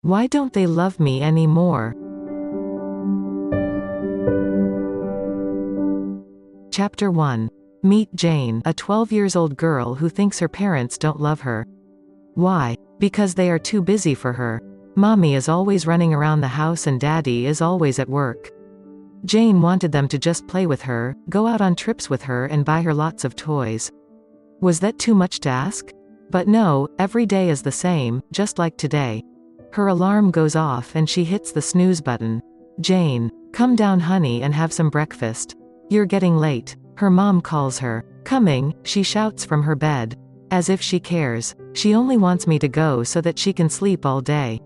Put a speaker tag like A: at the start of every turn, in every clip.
A: Why don't they love me anymore? Chapter 1. Meet Jane, a 12-year-old girl who thinks her parents don't love her. Why? Because they are too busy for her. Mommy is always running around the house and Daddy is always at work. Jane wanted them to just play with her, go out on trips with her and buy her lots of toys. Was that too much to ask? But no, every day is the same, just like today. Her alarm goes off and she hits the snooze button. Jane, come down honey and have some breakfast. You're getting late. Her mom calls her. Coming, she shouts from her bed. As if she cares. She only wants me to go so that she can sleep all day.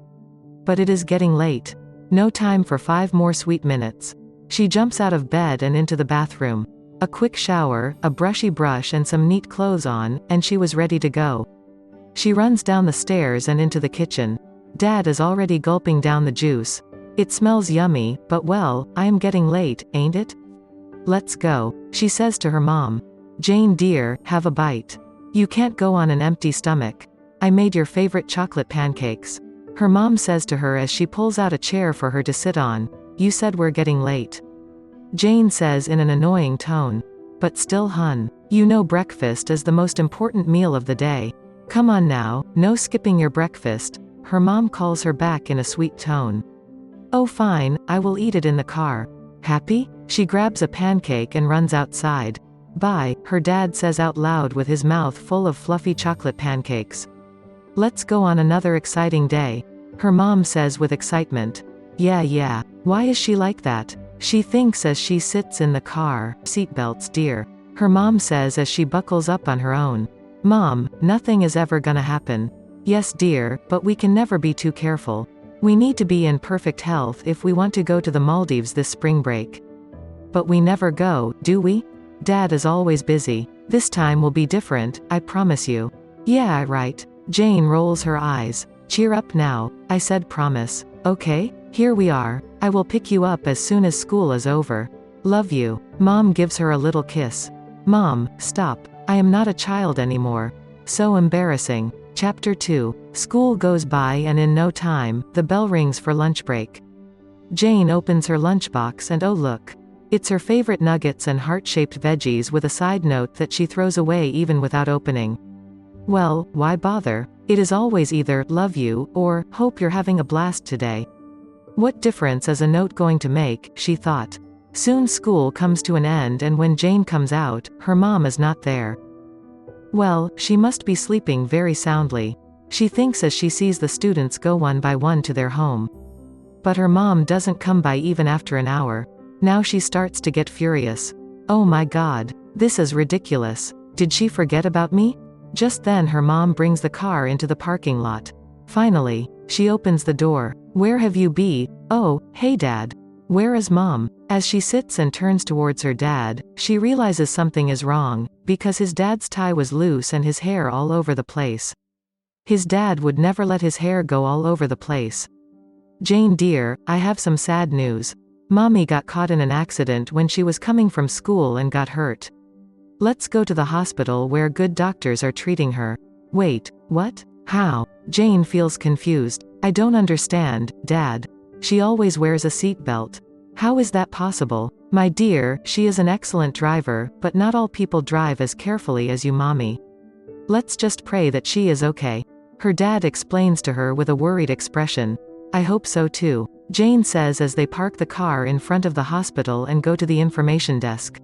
A: But it is getting late. No time for 5 more sweet minutes. She jumps out of bed and into the bathroom. A quick shower, a brushy brush and some neat clothes on, and she was ready to go. She runs down the stairs and into the kitchen. Dad is already gulping down the juice. It smells yummy, but well, I am getting late, ain't it? Let's go, she says to her mom. Jane dear, have a bite. You can't go on an empty stomach. I made your favorite chocolate pancakes. Her mom says to her as she pulls out a chair for her to sit on. You said we're getting late. Jane says in an annoying tone. But still hun. You know breakfast is the most important meal of the day. Come on now, no skipping your breakfast. Her mom calls her back in a sweet tone. Oh fine, I will eat it in the car. Happy? She grabs a pancake and runs outside. Bye, her dad says out loud with his mouth full of fluffy chocolate pancakes. Let's go on another exciting day. Her mom says with excitement. Yeah. Why is she like that? She thinks as she sits in the car. Seatbelts dear. Her mom says as she buckles up on her own. Mom, nothing is ever gonna happen. Yes dear, but we can never be too careful. We need to be in perfect health if we want to go to the Maldives this spring break. But we never go, do we? Dad is always busy. This time will be different, I promise you. Yeah, right. Jane rolls her eyes. Cheer up now, I said promise. Okay, here we are. I will pick you up as soon as school is over. Love you. Mom gives her a little kiss. Mom, stop. I am not a child anymore. So embarrassing. Chapter 2. School goes by and in no time, the bell rings for lunch break. Jane opens her lunchbox and oh look. It's her favorite nuggets and heart-shaped veggies with a side note that she throws away even without opening. Well, why bother? It is always either, love you, or, hope you're having a blast today. What difference is a note going to make, she thought. Soon school comes to an end and when Jane comes out, her mom is not there. Well, she must be sleeping very soundly. She thinks as she sees the students go one by one to their home. But her mom doesn't come by even after an hour. Now she starts to get furious. Oh my god. This is ridiculous. Did she forget about me? Just then her mom brings the car into the parking lot. Finally, she opens the door. Where have you been? Oh, hey dad. Where is mom? As she sits and turns towards her dad, she realizes something is wrong, because his dad's tie was loose and his hair all over the place. His dad would never let his hair go all over the place. Jane dear, I have some sad news. Mommy got caught in an accident when she was coming from school and got hurt. Let's go to the hospital where good doctors are treating her. Wait, what? How? Jane feels confused. I don't understand, Dad. She always wears a seatbelt. How is that possible? My dear, she is an excellent driver, but not all people drive as carefully as you mommy. Let's just pray that she is okay. Her dad explains to her with a worried expression. I hope so too. Jane says as they park the car in front of the hospital and go to the information desk.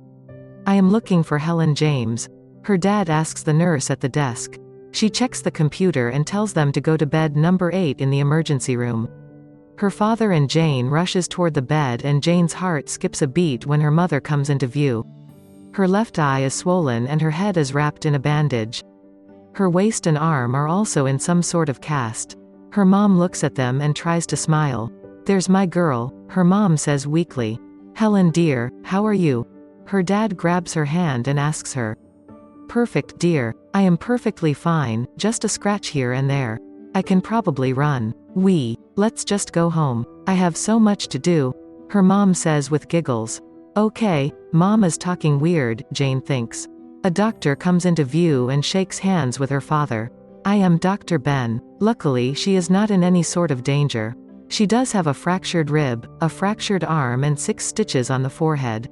A: I am looking for Helen James. Her dad asks the nurse at the desk. She checks the computer and tells them to go to bed number 8 in the emergency room. Her father and Jane rushes toward the bed and Jane's heart skips a beat when her mother comes into view. Her left eye is swollen and her head is wrapped in a bandage. Her waist and arm are also in some sort of cast. Her mom looks at them and tries to smile. There's my girl, her mom says weakly. Helen dear, how are you? Her dad grabs her hand and asks her. Perfect dear, I am perfectly fine, just a scratch here and there. I can probably run. Let's just go home. I have so much to do. Her mom says with giggles. Okay, mom is talking weird, Jane thinks. A doctor comes into view and shakes hands with her father. I am Dr. Ben. Luckily, she is not in any sort of danger. She does have a fractured rib, a fractured arm and 6 stitches on the forehead.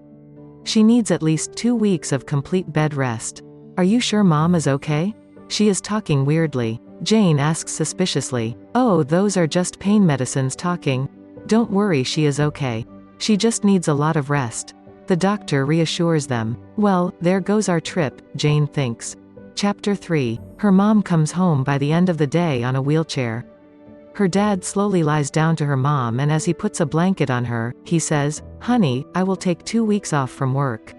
A: She needs at least 2 weeks of complete bed rest. Are you sure Mom is okay? She is talking weirdly. Jane asks suspiciously. Oh, those are just pain medicines talking. Don't worry, she is okay. She just needs a lot of rest. The doctor reassures them. Well, there goes our trip, Jane thinks. Chapter 3. Her mom comes home by the end of the day on a wheelchair. Her dad slowly lies down to her mom, and as he puts a blanket on her, he says, Honey, I will take 2 weeks off from work.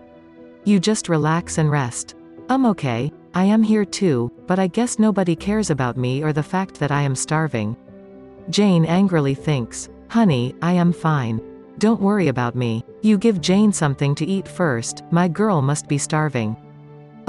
A: You just relax and rest. Okay. I am here too, but I guess nobody cares about me or the fact that I am starving. Jane angrily thinks, Honey, I am fine. Don't worry about me. You give Jane something to eat first, my girl must be starving.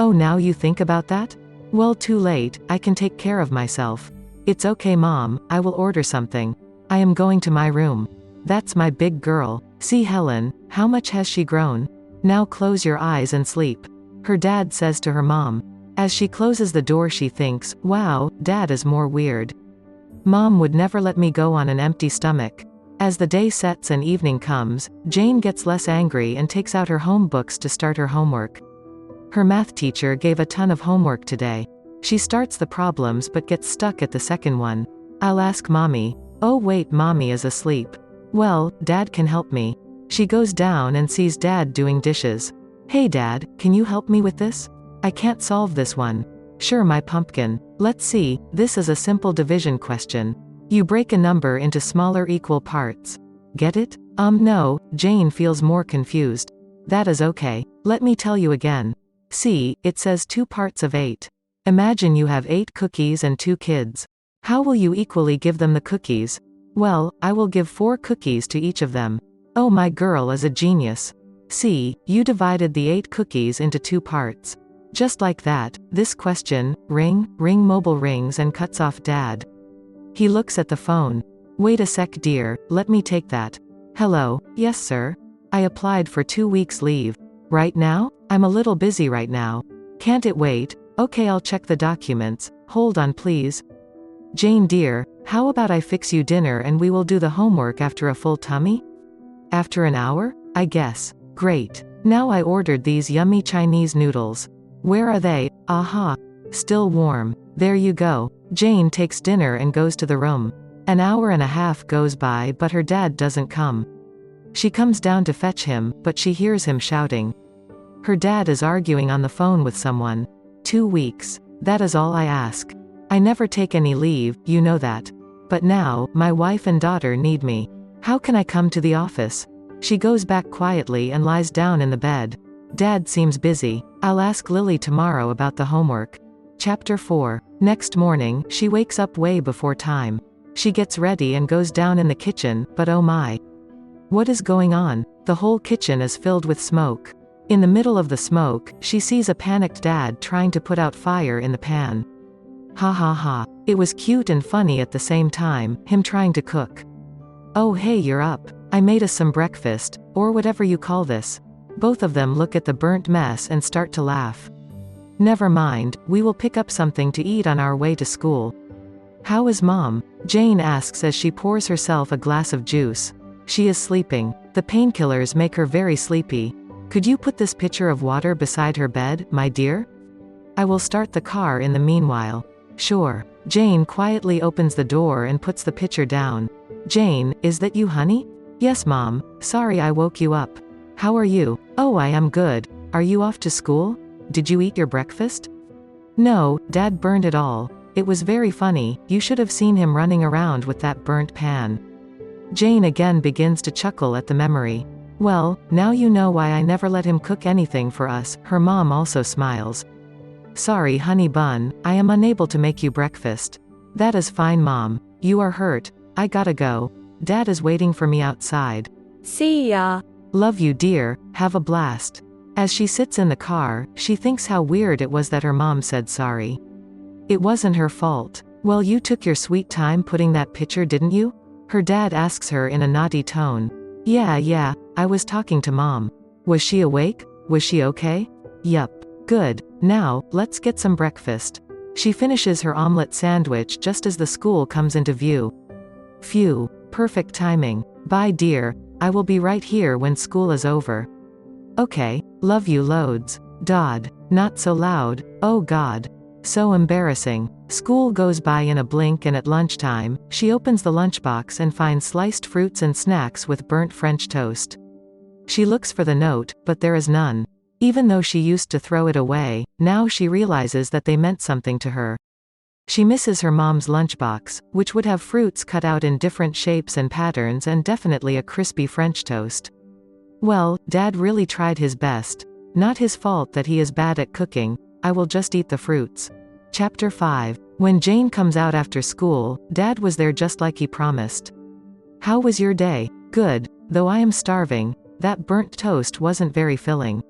A: Oh, now you think about that? Well, too late, I can take care of myself. It's okay Mom, I will order something. I am going to my room. That's my big girl. See Helen, how much has she grown? Now close your eyes and sleep. Her dad says to her mom. As she closes the door she thinks, wow, Dad is more weird. Mom would never let me go on an empty stomach. As the day sets and evening comes, Jane gets less angry and takes out her home books to start her homework. Her math teacher gave a ton of homework today. She starts the problems but gets stuck at the second one. I'll ask Mommy. Oh wait, Mommy is asleep. Well, Dad can help me. She goes down and sees Dad doing dishes. Hey Dad, can you help me with this? I can't solve this one. Sure my pumpkin. Let's see, this is a simple division question. You break a number into smaller equal parts. Get it? No, Jane feels more confused. That is okay. Let me tell you again. See, it says 2 parts of 8. Imagine you have 8 cookies and 2 kids. How will you equally give them the cookies? Well, I will give 4 cookies to each of them. Oh, my girl is a genius. See, you divided the 8 cookies into 2 parts. Just like that, this question, ring mobile rings and cuts off Dad. He looks at the phone. Wait a sec dear, let me take that. Hello, yes sir. I applied for 2 weeks leave. Right now? I'm a little busy right now. Can't it wait? Okay, I'll check the documents. Hold on please. Jane dear, how about I fix you dinner and we will do the homework after a full tummy? After an hour? I guess. Great. Now I ordered these yummy Chinese noodles. Where are they? Aha. Still warm. There you go. Jane takes dinner and goes to the room. An hour and a half goes by but her dad doesn't come. She comes down to fetch him, but she hears him shouting. Her dad is arguing on the phone with someone. 2 weeks. That is all I ask. I never take any leave, you know that. But now, my wife and daughter need me. How can I come to the office? She goes back quietly and lies down in the bed. Dad seems busy. I'll ask Lily tomorrow about the homework. Chapter 4. Next morning, she wakes up way before time. She gets ready and goes down in the kitchen, but oh my. What is going on? The whole kitchen is filled with smoke. In the middle of the smoke, she sees a panicked dad trying to put out fire in the pan. Ha ha ha. It was cute and funny at the same time, him trying to cook. Oh hey, you're up. I made us some breakfast, or whatever you call this. Both of them look at the burnt mess and start to laugh. Never mind, we will pick up something to eat on our way to school. How is Mom? Jane asks as she pours herself a glass of juice. She is sleeping. The painkillers make her very sleepy. Could you put this pitcher of water beside her bed, my dear? I will start the car in the meanwhile. Sure. Jane quietly opens the door and puts the pitcher down. Jane, is that you, honey? Yes, Mom. Sorry I woke you up. How are you? Oh, I am good. Are you off to school? Did you eat your breakfast? No, Dad burned it all. It was very funny, you should have seen him running around with that burnt pan. Jane again begins to chuckle at the memory. Well, now you know why I never let him cook anything for us. Her mom also smiles. Sorry honey bun, I am unable to make you breakfast. That is fine Mom. You are hurt. I gotta go. Dad is waiting for me outside.
B: See ya.
A: Love you dear, have a blast. As she sits in the car, she thinks how weird it was that her mom said sorry. It wasn't her fault. Well, you took your sweet time putting that pitcher, didn't you? Her dad asks her in a naughty tone. Yeah, I was talking to Mom. Was she awake? Was she okay? Yup. Good. Now, let's get some breakfast. She finishes her omelette sandwich just as the school comes into view. Phew, perfect timing. Bye dear, I will be right here when school is over. Okay, love you loads. Dodd. Not so loud, oh God. So embarrassing. School goes by in a blink, and at lunchtime, she opens the lunchbox and finds sliced fruits and snacks with burnt French toast. She looks for the note, but there is none. Even though she used to throw it away, now she realizes that they meant something to her. She misses her mom's lunchbox, which would have fruits cut out in different shapes and patterns and definitely a crispy French toast. Well, Dad really tried his best. Not his fault that he is bad at cooking. I will just eat the fruits. Chapter 5. When Jane comes out after school, Dad was there just like he promised. How was your day? Good, though I am starving. That burnt toast wasn't very filling.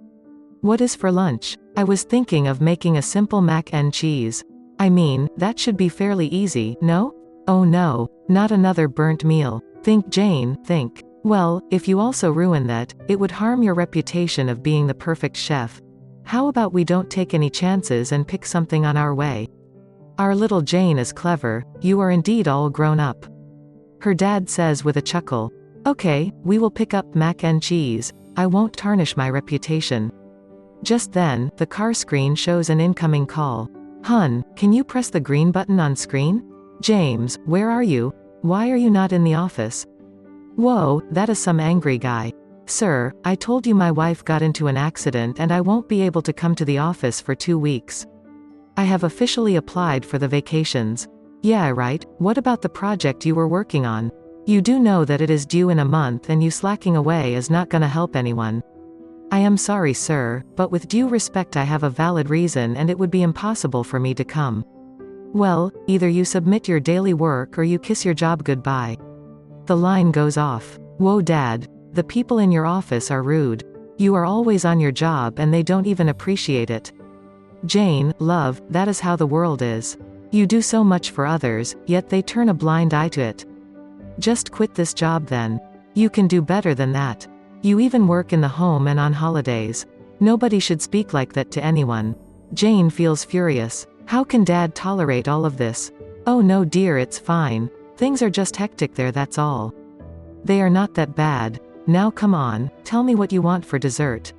A: What is for lunch? I was thinking of making a simple mac and cheese. I mean, that should be fairly easy, no? Oh no, not another burnt meal. Think Jane, think. Well, if you also ruin that, it would harm your reputation of being the perfect chef. How about we don't take any chances and pick something on our way? Our little Jane is clever, you are indeed all grown up. Her dad says with a chuckle. Okay, we will pick up mac and cheese. I won't tarnish my reputation. Just then, the car screen shows an incoming call. Hun, can you press the green button on screen? James, where are you? Why are you not in the office? Whoa, that is some angry guy. Sir, I told you my wife got into an accident and I won't be able to come to the office for 2 weeks. I have officially applied for the vacations. Yeah, right, what about the project you were working on? You do know that it is due in a month, and you slacking away is not gonna help anyone. I am sorry sir, but with due respect I have a valid reason and it would be impossible for me to come. Well, either you submit your daily work or you kiss your job goodbye. The line goes off. Whoa Dad. The people in your office are rude. You are always on your job and they don't even appreciate it. Jane, love, that is how the world is. You do so much for others, yet they turn a blind eye to it. Just quit this job then. You can do better than that. You even work in the home and on holidays. Nobody should speak like that to anyone. Jane feels furious. How can Dad tolerate all of this? Oh no dear, it's fine. Things are just hectic there, that's all. They are not that bad. Now come on, tell me what you want for dessert.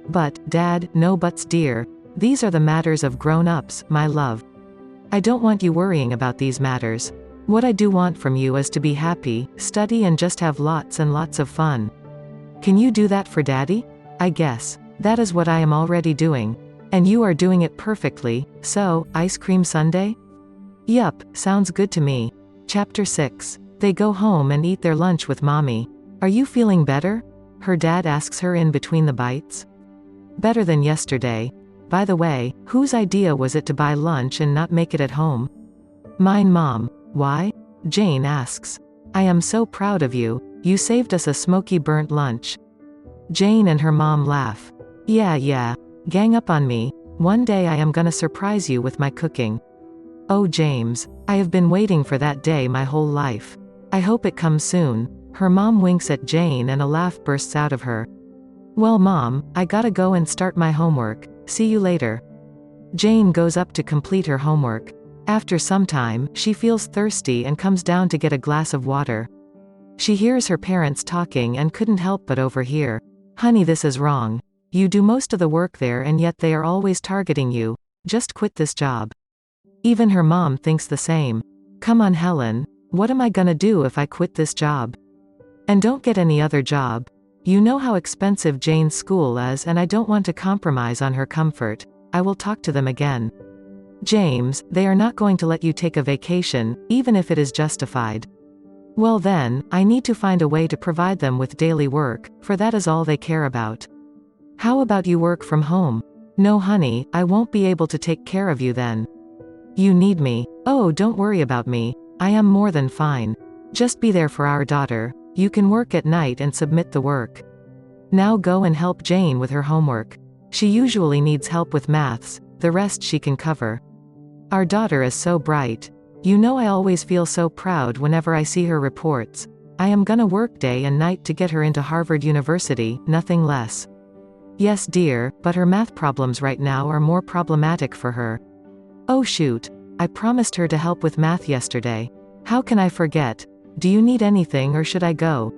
A: But, Dad, no buts dear. These are the matters of grown-ups, my love. I don't want you worrying about these matters. What I do want from you is to be happy, study and just have lots and lots of fun. Can you do that for Daddy? I guess. That is what I am already doing. And you are doing it perfectly, so, ice cream sundae? Yup, sounds good to me. Chapter 6. They go home and eat their lunch with Mommy. Are you feeling better? Her dad asks her in between the bites. Better than yesterday. By the way, whose idea was it to buy lunch and not make it at home? Mine, Mom. Why? Jane asks. I am so proud of you. You saved us a smoky burnt lunch. Jane and her mom laugh. Yeah. Gang up on me. One day I am gonna surprise you with my cooking. Oh James, I have been waiting for that day my whole life. I hope it comes soon. Her mom winks at Jane and a laugh bursts out of her. Well Mom, I gotta go and start my homework. See you later. Jane goes up to complete her homework. After some time, she feels thirsty and comes down to get a glass of water. She hears her parents talking and couldn't help but overhear. Honey, this is wrong. You do most of the work there and yet they are always targeting you. Just quit this job. Even her mom thinks the same. Come on Helen, what am I gonna do if I quit this job? And don't get any other job. You know how expensive Jane's school is and I don't want to compromise on her comfort. I will talk to them again. James, they are not going to let you take a vacation, even if it is justified. Well then, I need to find a way to provide them with daily work, for that is all they care about. How about you work from home? No honey, I won't be able to take care of you then. You need me. Oh, don't worry about me. I am more than fine. Just be there for our daughter. You can work at night and submit the work. Now go and help Jane with her homework. She usually needs help with maths, the rest she can cover. Our daughter is so bright. You know I always feel so proud whenever I see her reports. I am gonna work day and night to get her into Harvard University, nothing less. Yes, dear, but her math problems right now are more problematic for her. Oh shoot. I promised her to help with math yesterday. How can I forget? Do you need anything or should I go?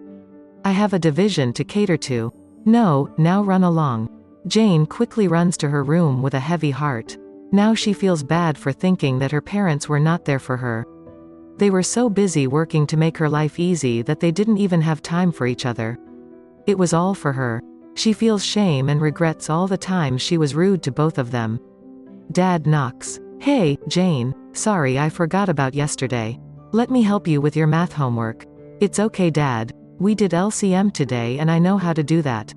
A: I have a division to cater to. No, now run along. Jane quickly runs to her room with a heavy heart. Now she feels bad for thinking that her parents were not there for her. They were so busy working to make her life easy that they didn't even have time for each other. It was all for her. She feels shame and regrets all the times she was rude to both of them. Dad knocks. Hey, Jane. Sorry I forgot about yesterday. Let me help you with your math homework. It's okay, Dad. We did LCM today and I know how to do that.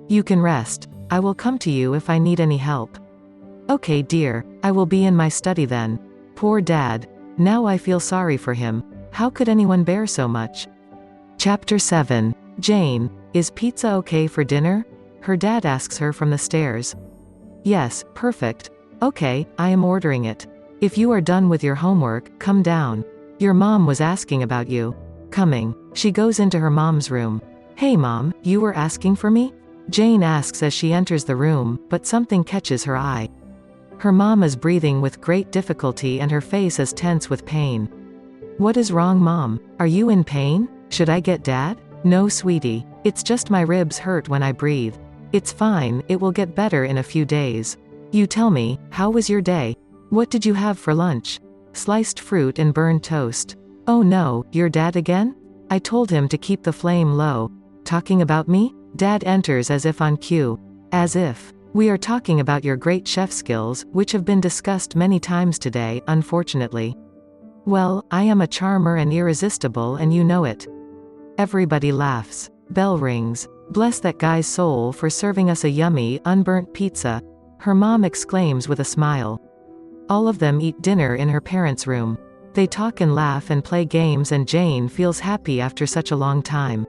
A: You can rest. I will come to you if I need any help. Okay, dear. I will be in my study then. Poor Dad. Now I feel sorry for him. How could anyone bear so much? Chapter 7. Jane, is pizza okay for dinner? Her dad asks her from the stairs. Yes, perfect. Okay, I am ordering it. If you are done with your homework, come down. Your mom was asking about you. Coming. She goes into her mom's room. Hey mom, you were asking for me? Jane asks as she enters the room, but something catches her eye. Her mom is breathing with great difficulty and her face is tense with pain. What is wrong, Mom? Are you in pain? Should I get Dad? No, sweetie. It's just my ribs hurt when I breathe. It's fine, it will get better in a few days. You tell me, how was your day? What did you have for lunch? Sliced fruit and burned toast. Oh no, your dad again? I told him to keep the flame low. Talking about me? Dad enters as if on cue. As if. We are talking about your great chef skills, which have been discussed many times today, unfortunately. Well, I am a charmer and irresistible and you know it. Everybody laughs. Bell rings. Bless that guy's soul for serving us a yummy, unburnt pizza. Her mom exclaims with a smile. All of them eat dinner in her parents' room. They talk and laugh and play games and Jane feels happy after such a long time.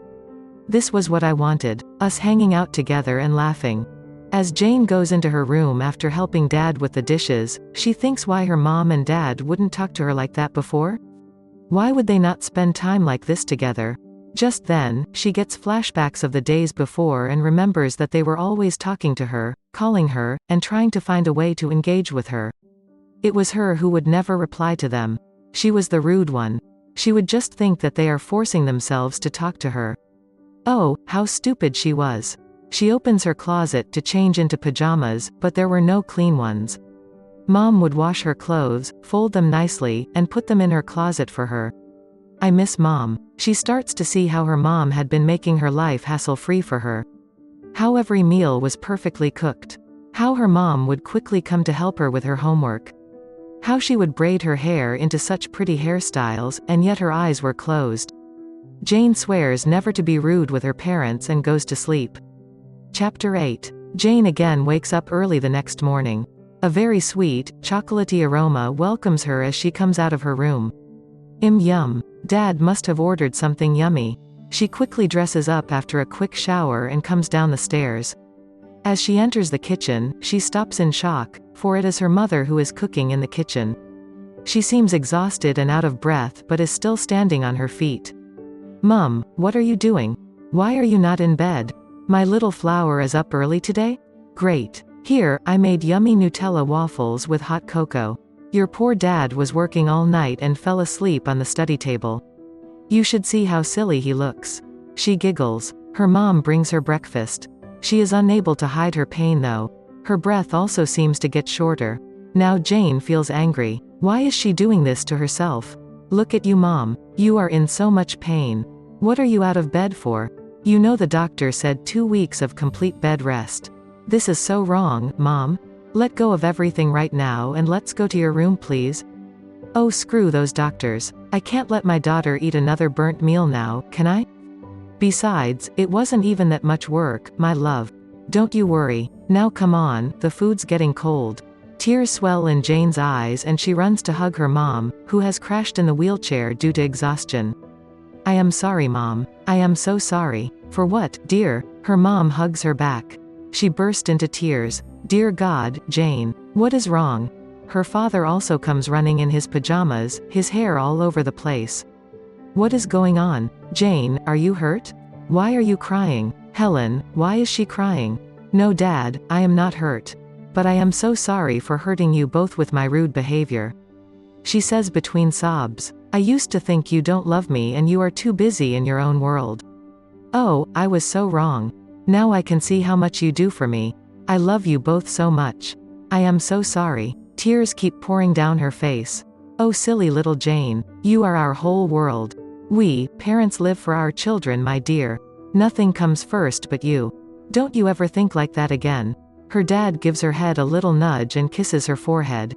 A: This was what I wanted, us hanging out together and laughing. As Jane goes into her room after helping Dad with the dishes, she thinks why her mom and Dad wouldn't talk to her like that before? Why would they not spend time like this together? Just then, she gets flashbacks of the days before and remembers that they were always talking to her, calling her, and trying to find a way to engage with her. It was her who would never reply to them. She was the rude one. She would just think that they are forcing themselves to talk to her. Oh, how stupid she was. She opens her closet to change into pajamas, but there were no clean ones. Mom would wash her clothes, fold them nicely, and put them in her closet for her. I miss Mom. She starts to see how her mom had been making her life hassle-free for her. How every meal was perfectly cooked. How her mom would quickly come to help her with her homework. How she would braid her hair into such pretty hairstyles, and yet her eyes were closed. Jane swears never to be rude with her parents and goes to sleep. Chapter 8. Jane again wakes up early the next morning. A very sweet, chocolatey aroma welcomes her as she comes out of her room. Yum. Dad must have ordered something yummy. She quickly dresses up after a quick shower and comes down the stairs. As she enters the kitchen, she stops in shock, for it is her mother who is cooking in the kitchen. She seems exhausted and out of breath but is still standing on her feet. Mom, what are you doing? Why are you not in bed? My little flower is up early today? Great. Here, I made yummy Nutella waffles with hot cocoa. Your poor dad was working all night and fell asleep on the study table. You should see how silly he looks. She giggles. Her mom brings her breakfast. She is unable to hide her pain though. Her breath also seems to get shorter. Now Jane feels angry. Why is she doing this to herself? Look at you, Mom. You are in so much pain. What are you out of bed for? You know the doctor said 2 weeks of complete bed rest. This is so wrong, Mom. Let go of everything right now and let's go to your room, please. Oh, screw those doctors. I can't let my daughter eat another burnt meal now, can I? Besides, it wasn't even that much work, my love. Don't you worry. Now come on, the food's getting cold. Tears swell in Jane's eyes and she runs to hug her mom, who has crashed in the wheelchair due to exhaustion. I am sorry, Mom. I am so sorry. For what, dear? Her mom hugs her back. She burst into tears. Dear God, Jane. What is wrong? Her father also comes running in his pajamas, his hair all over the place. What is going on? Jane, are you hurt? Why are you crying? Helen, why is she crying? No, Dad, I am not hurt. But I am so sorry for hurting you both with my rude behavior. She says between sobs. I used to think you don't love me and you are too busy in your own world. Oh, I was so wrong. Now I can see how much you do for me. I love you both so much. I am so sorry. Tears keep pouring down her face. Oh, silly little Jane. You are our whole world. We, parents, live for our children, my dear. Nothing comes first but you. Don't you ever think like that again. Her dad gives her head a little nudge and kisses her forehead.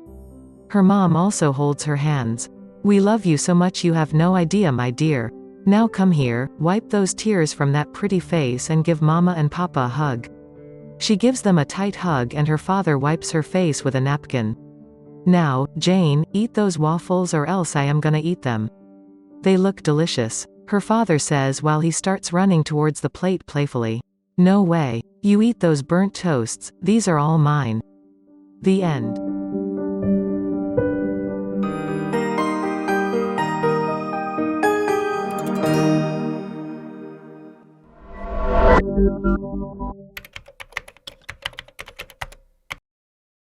A: Her mom also holds her hands. We love you so much, you have no idea, my dear. Now come here, wipe those tears from that pretty face and give Mama and Papa a hug. She gives them a tight hug and her father wipes her face with a napkin. Now, Jane, eat those waffles or else I am gonna eat them. They look delicious, her father says while he starts running towards the plate playfully. No way. You eat those burnt toasts, these are all mine. The end.